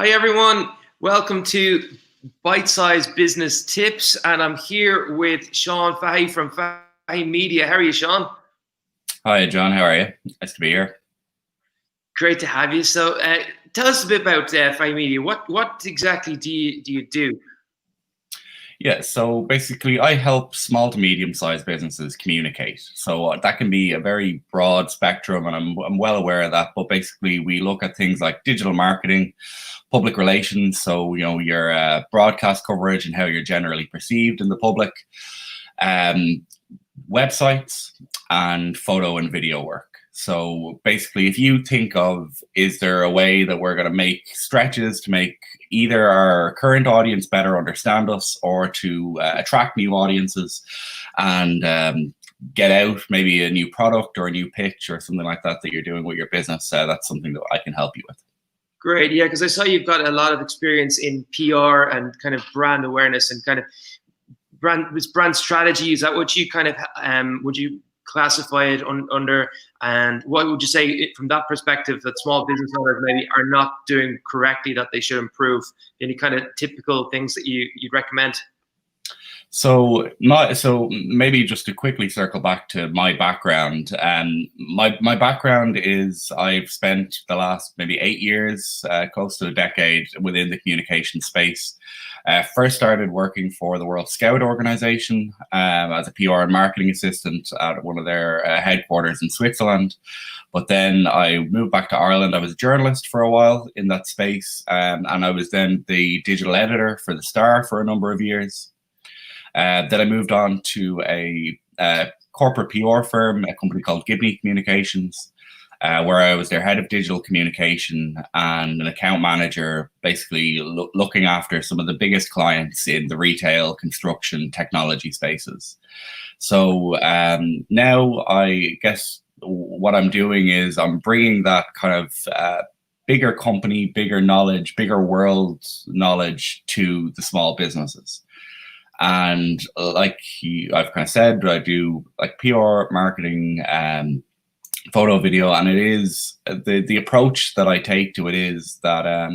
Hi everyone, welcome to Bite Size Business Tips, and I'm here with Sean Fahey from Fahey Media. How are you, Sean? Hi John, how are you? Nice to be here. Great to have you. So tell us a bit about Fahey Media. What exactly do you do? Yeah, so basically I help small to medium-sized businesses communicate. So that can be a very broad spectrum, and I'm well aware of that. But basically we look at things like digital marketing, public relations, so your broadcast coverage and how you're generally perceived in the public, um, websites, and photo and video work. So basically, if you think of, is there a way that we're going to make stretches to make either our current audience better understand us, or to attract new audiences and get out maybe a new product or a new pitch or something like that you're doing with your business, that's something that I can help you with. Great, yeah, because I saw you've got a lot of experience in PR and kind of brand awareness and kind of brand strategy. Is that what you kind of would you classify it under? And what would you say from that perspective that small business owners maybe are not doing correctly that they should improve? Any kind of typical things that you'd recommend? So maybe just to quickly circle back to my background. My background is I've spent the last maybe 8 years, close to a decade, within the communication space. First started working for the World Scout Organization as a PR and marketing assistant at one of their headquarters in Switzerland. But then I moved back to Ireland. I was a journalist for a while in that space, and I was then the digital editor for The Star for a number of years. Then I moved on to a corporate PR firm, a company called Gibney Communications, where I was their head of digital communication and an account manager, basically looking after some of the biggest clients in the retail, construction, technology spaces. So now I guess what I'm doing is I'm bringing that kind of bigger company, bigger knowledge, bigger world knowledge to the small businesses. And like I've kind of said, I do like PR, marketing, photo, video, and it is the approach that I take to it is that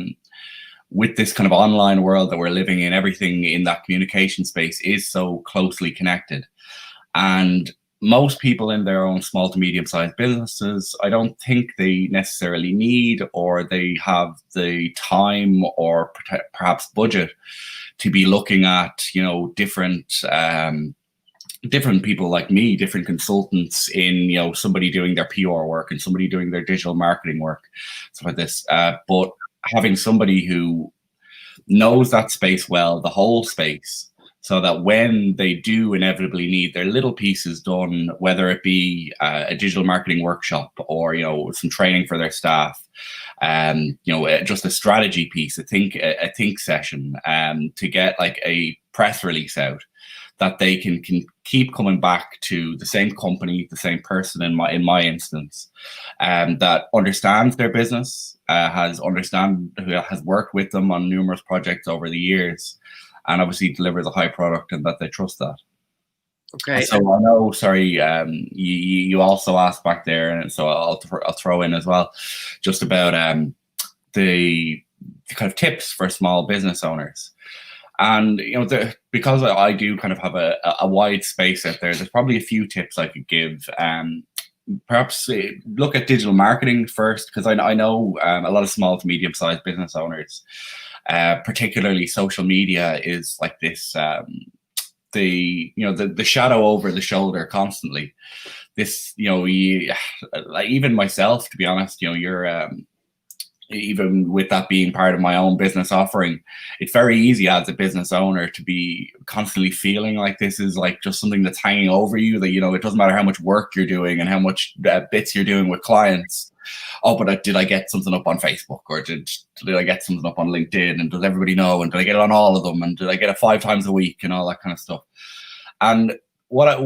with this kind of online world that we're living in, everything in that communication space is so closely connected. And most people in their own small to medium-sized businesses, I don't think they necessarily need, or they have the time or perhaps budget to be looking at, different people like me, different consultants in, somebody doing their PR work and somebody doing their digital marketing work, stuff like this. But having somebody who knows that space well, the whole space, so that when they do inevitably need their little pieces done, whether it be a digital marketing workshop or, some training for their staff, just a strategy piece, a think session, to get like a press release out, that they can keep coming back to the same company, the same person in my instance, that understands their business, has worked with them on numerous projects over the years, and obviously delivers a high product, and that they trust that. Okay. So I know, sorry, you also asked back there, and so I'll throw in as well, just about the kind of tips for small business owners. And because I do kind of have a wide space out there, there's probably a few tips I could give. Perhaps look at digital marketing first, because I know a lot of small to medium-sized business owners, particularly social media, is like this. The shadow over the shoulder constantly. This, like even myself, to be honest, you're even with that being part of my own business offering, it's very easy as a business owner to be constantly feeling like this is like just something that's hanging over you, that, it doesn't matter how much work you're doing and how much bits you're doing with clients. Oh, but did I get something up on Facebook, or did I get something up on LinkedIn, and does everybody know, and did I get it on all of them, and did I get it 5 times a week, and all that kind of stuff. And what I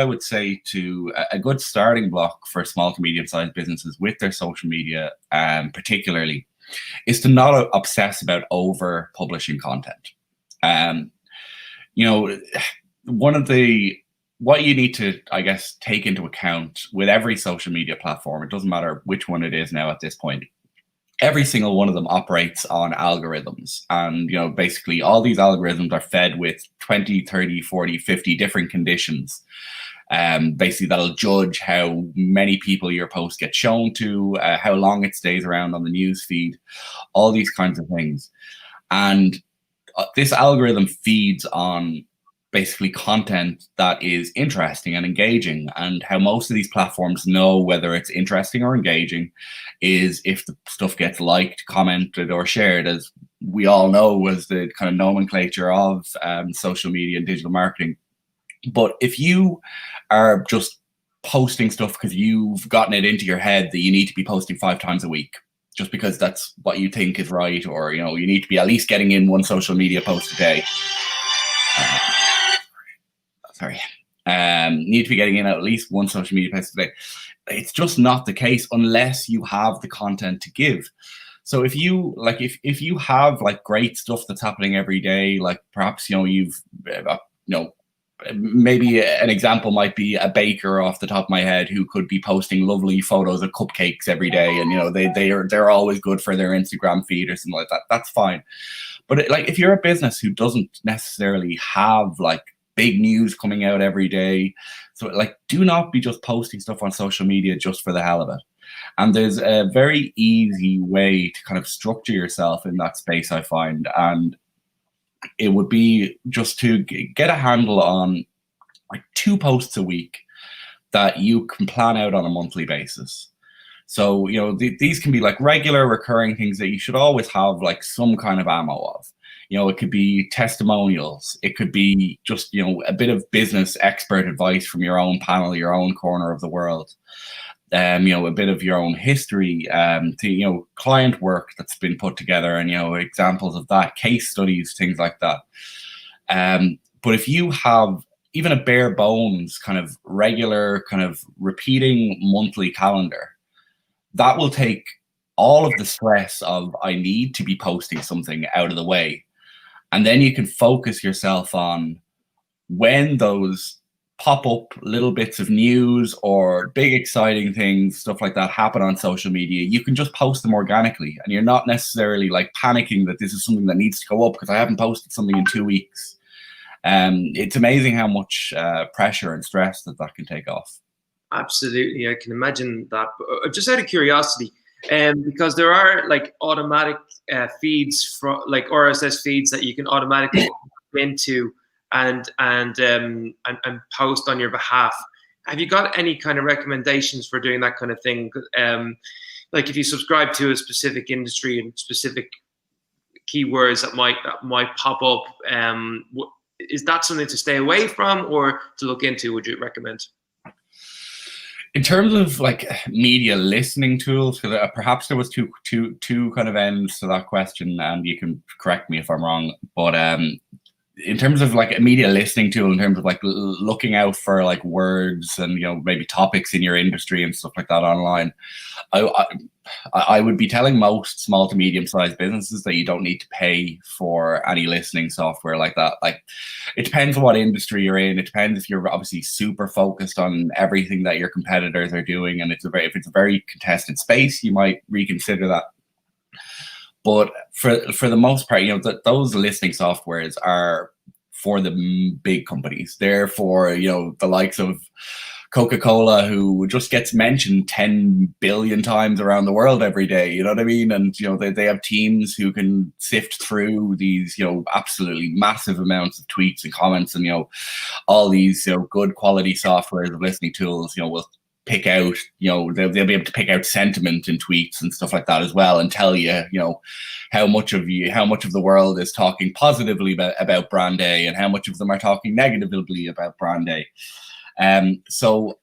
would say to a good starting block for small to medium-sized businesses with their social media, particularly, is to not obsess about over publishing content. What you need to, I guess, take into account with every social media platform, it doesn't matter which one it is now at this point, every single one of them operates on algorithms. And, basically all these algorithms are fed with 20, 30, 40, 50 different conditions. Basically that'll judge how many people your post get shown to, how long it stays around on the news feed, all these kinds of things. And this algorithm feeds on basically content that is interesting and engaging. And how most of these platforms know whether it's interesting or engaging is if the stuff gets liked, commented, or shared, as we all know was the kind of nomenclature of social media and digital marketing. But if you are just posting stuff because you've gotten it into your head that you need to be posting 5 times a week, just because that's what you think is right, or you need to be at least getting in one social media post a day. Need to be getting in at least one social media post a day. It's just not the case unless you have the content to give. So if you if you have like great stuff that's happening every day, like perhaps you've maybe an example might be a baker off the top of my head who could be posting lovely photos of cupcakes every day, and they're always good for their Instagram feed or something like that. That's fine. But if you're a business who doesn't necessarily have like big news coming out every day, so do not be just posting stuff on social media just for the hell of it. And there's a very easy way to kind of structure yourself in that space, I find, and it would be just to get a handle on like 2 posts a week that you can plan out on a monthly basis. So, these can be like regular recurring things that you should always have like some kind of ammo of. It could be testimonials. It could be just, a bit of business expert advice from your own panel, your own corner of the world. A bit of your own history, to, client work that's been put together, and, examples of that, case studies, things like that. But if you have even a bare bones kind of regular kind of repeating monthly calendar, that will take all of the stress of I need to be posting something out of the way. And then you can focus yourself on when those pop up little bits of news or big exciting things, stuff like that, happen on social media. You can just post them organically, and you're not necessarily like panicking that this is something that needs to go up because I haven't posted something in 2 weeks. It's amazing how much pressure and stress that can take off. Absolutely, I can imagine that. But just out of curiosity, because there are like automatic feeds from like RSS feeds that you can automatically into and post on your behalf. Have you got any kind of recommendations for doing that kind of thing? Like if you subscribe to a specific industry and specific keywords that might pop up, is that something to stay away from or to look into? Would you recommend? In terms of like media listening tools, because perhaps there was two kind of ends to that question, and you can correct me if I'm wrong. But in terms of like a media listening tool, in terms of like looking out for like words and maybe topics in your industry and stuff like that online, I would be telling most small to medium sized businesses that you don't need to pay for any listening software like that. Like, it depends on what industry you're in. It depends if you're obviously super focused on everything that your competitors are doing, and if it's a very contested space, you might reconsider that. But for the most part, those listening softwares are for the big companies. They're for the likes of Coca-Cola, who just gets mentioned 10 billion times around the world every day. You know what I mean? And they have teams who can sift through these absolutely massive amounts of tweets and comments, and all these good quality softwares of listening tools will pick out, they'll be able to pick out sentiment in tweets and stuff like that as well, and tell you, how much of the world is talking positively about brand A and how much of them are talking negatively about brand A. So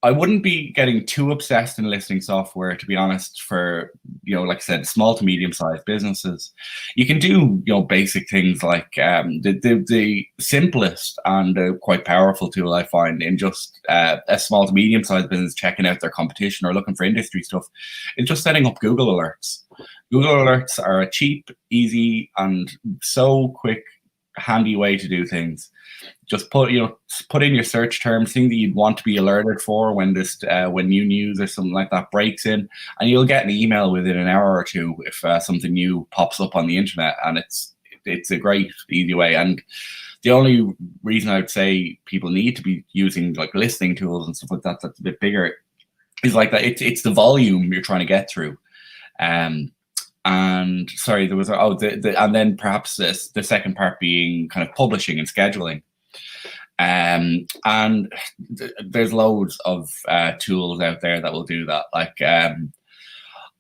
I wouldn't be getting too obsessed in listening software, to be honest, for, like I said, small to medium sized businesses. You can do, basic things like the simplest and quite powerful tool I find in just a small to medium sized business checking out their competition or looking for industry stuff is just setting up Google Alerts. Google Alerts are cheap, easy, and so quick handy way to do things. Just put in your search terms, thing that you'd want to be alerted for when new news or something like that breaks in, and you'll get an email within an hour or two if something new pops up on the internet. And it's a great, easy way. And the only reason I would say people need to be using like listening tools and stuff like that that's a bit bigger is like that. It's the volume you're trying to get through. And sorry, there was and then perhaps the second part being kind of publishing and scheduling. And there's loads of tools out there that will do that. Like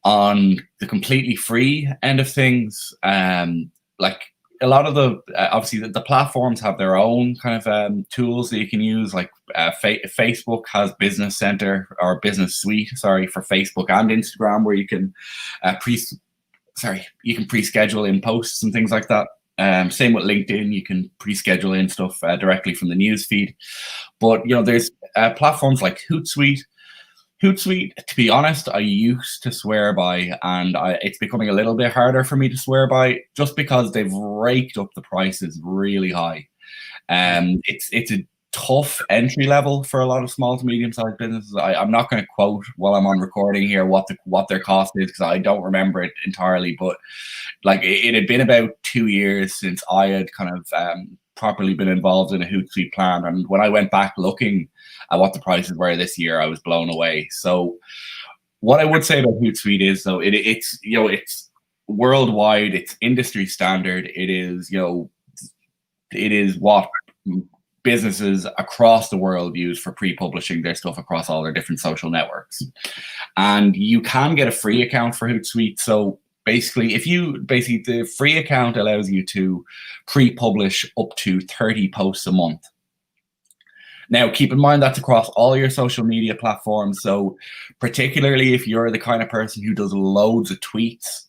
on the completely free end of things, like a lot of the obviously the platforms have their own kind of tools that you can use. Like Facebook has Business Center or Business Suite, for Facebook and Instagram, where you can pre-schedule in posts and things like that. Same with LinkedIn, you can pre-schedule in stuff directly from the news feed. But there's platforms like Hootsuite. Hootsuite, to be honest, I used to swear by, and it's becoming a little bit harder for me to swear by, just because they've raked up the prices really high. It's a tough entry level for a lot of small to medium-sized businesses. I'm not going to quote while I'm on recording here what their cost is, because I don't remember it entirely, but like it had been about 2 years since I had kind of properly been involved in a Hootsuite plan, and when I went back looking at what the prices were this year, I was blown away. So what I would say about Hootsuite is, though, it's worldwide, it's industry standard. It is what businesses across the world use for pre-publishing their stuff across all their different social networks. And you can get a free account for Hootsuite. So basically, the free account allows you to pre-publish up to 30 posts a month. Now, keep in mind that's across all your social media platforms. So particularly if you're the kind of person who does loads of tweets,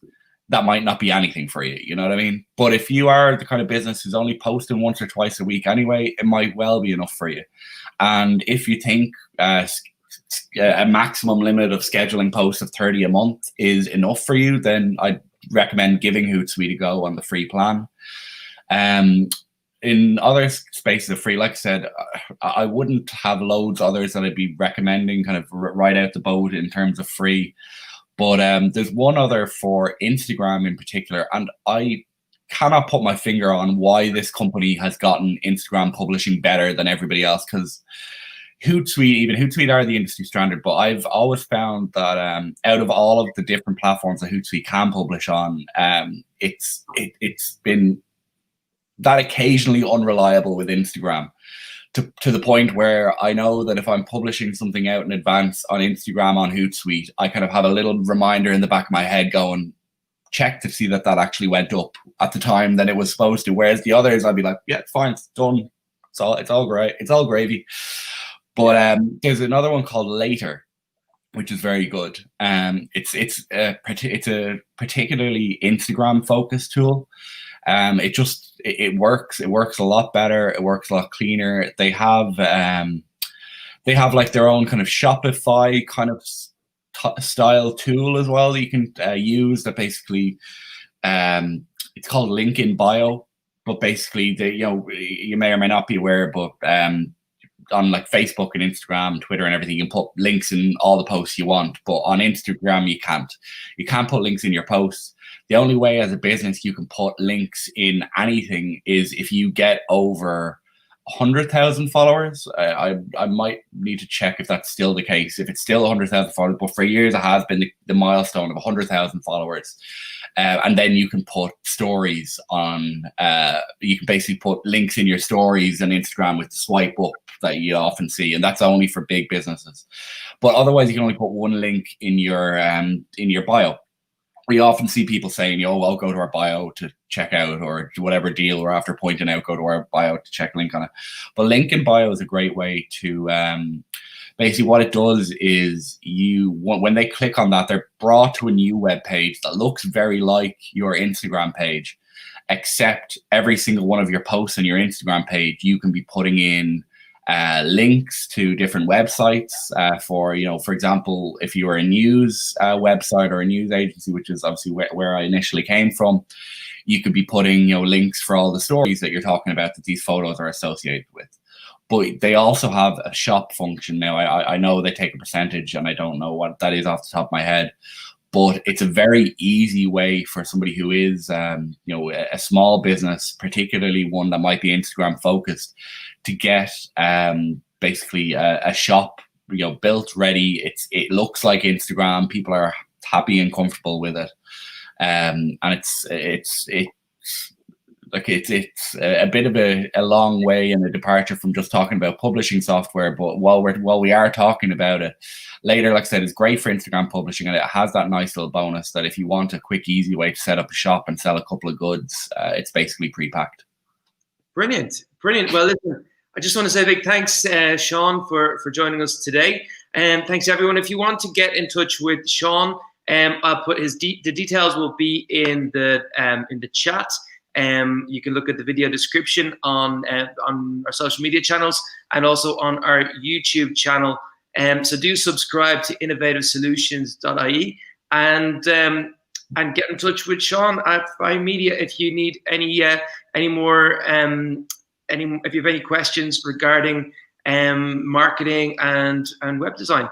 that might not be anything for you, you know what I mean? But if you are the kind of business who's only posting once or twice a week anyway, it might well be enough for you. And if you think a maximum limit of scheduling posts of 30 a month is enough for you, then I'd recommend giving Hootsuite a go on the free plan. In other spaces of free, like I said, I wouldn't have loads others that I'd be recommending kind of right out the boat in terms of free. But there's one other for Instagram in particular, and I cannot put my finger on why this company has gotten Instagram publishing better than everybody else, because Hootsuite are the industry standard, but I've always found that out of all of the different platforms that Hootsuite can publish on, it's been that occasionally unreliable with Instagram, to the point where I know that if I'm publishing something out in advance on Instagram on Hootsuite, I kind of have a little reminder in the back of my head going, check to see that actually went up at the time that it was supposed to. Whereas the others, I'd be like, yeah, it's fine, it's done, it's all great, it's all gravy. But there's another one called Later, which is very good. It's a particularly Instagram focused tool. It works a lot better. It works a lot cleaner. They have like their own kind of Shopify kind of style tool as well that you can use, that basically it's called link in bio, but basically you may or may not be aware, but on like Facebook and Instagram, Twitter and everything, you can put links in all the posts you want, but on Instagram you can't put links in your posts. The only way as a business you can put links in anything is if you get over 100,000 followers. I might need to check if that's still the case, if it's still 100,000 followers, but for years it has been the milestone of 100,000 followers. And then you can put stories on, you can basically put links in your stories on Instagram with the swipe up that you often see, and that's only for big businesses. But otherwise you can only put one link in your bio. We often see people saying, I'll go to our bio to check out, or whatever deal we're after pointing out, go to our bio to check a link on it. But link in bio is a great way to, basically what it does is when they click on that, they're brought to a new web page that looks very like your Instagram page, except every single one of your posts on your Instagram page, you can be putting in links to different websites for, for example, if you were a news website or a news agency, which is obviously where I initially came from, you could be putting, links for all the stories that you're talking about that these photos are associated with. But they also have a shop function now. I know they take a percentage, and I don't know what that is off the top of my head, but it's a very easy way for somebody who is, a small business, particularly one that might be Instagram focused, to get basically a shop, built, ready. It looks like Instagram. People are happy and comfortable with it, and it's a bit of a long way and a departure from just talking about publishing software. But while we are talking about it later, like I said, it's great for Instagram publishing, and it has that nice little bonus that if you want a quick, easy way to set up a shop and sell a couple of goods, it's basically pre-packed. Brilliant. Well, listen, I just want to say a big thanks, Sean, for joining us today. And thanks everyone. If you want to get in touch with Sean, I'll put the details will be in the chat. You can look at the video description on our social media channels and also on our YouTube channel. So do subscribe to innovativesolutions.ie and get in touch with Sean at Fahey Media if you need any more if you have any questions regarding marketing and web design.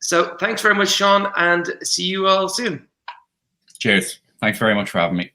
So thanks very much, Sean, and see you all soon. Cheers. Thanks very much for having me.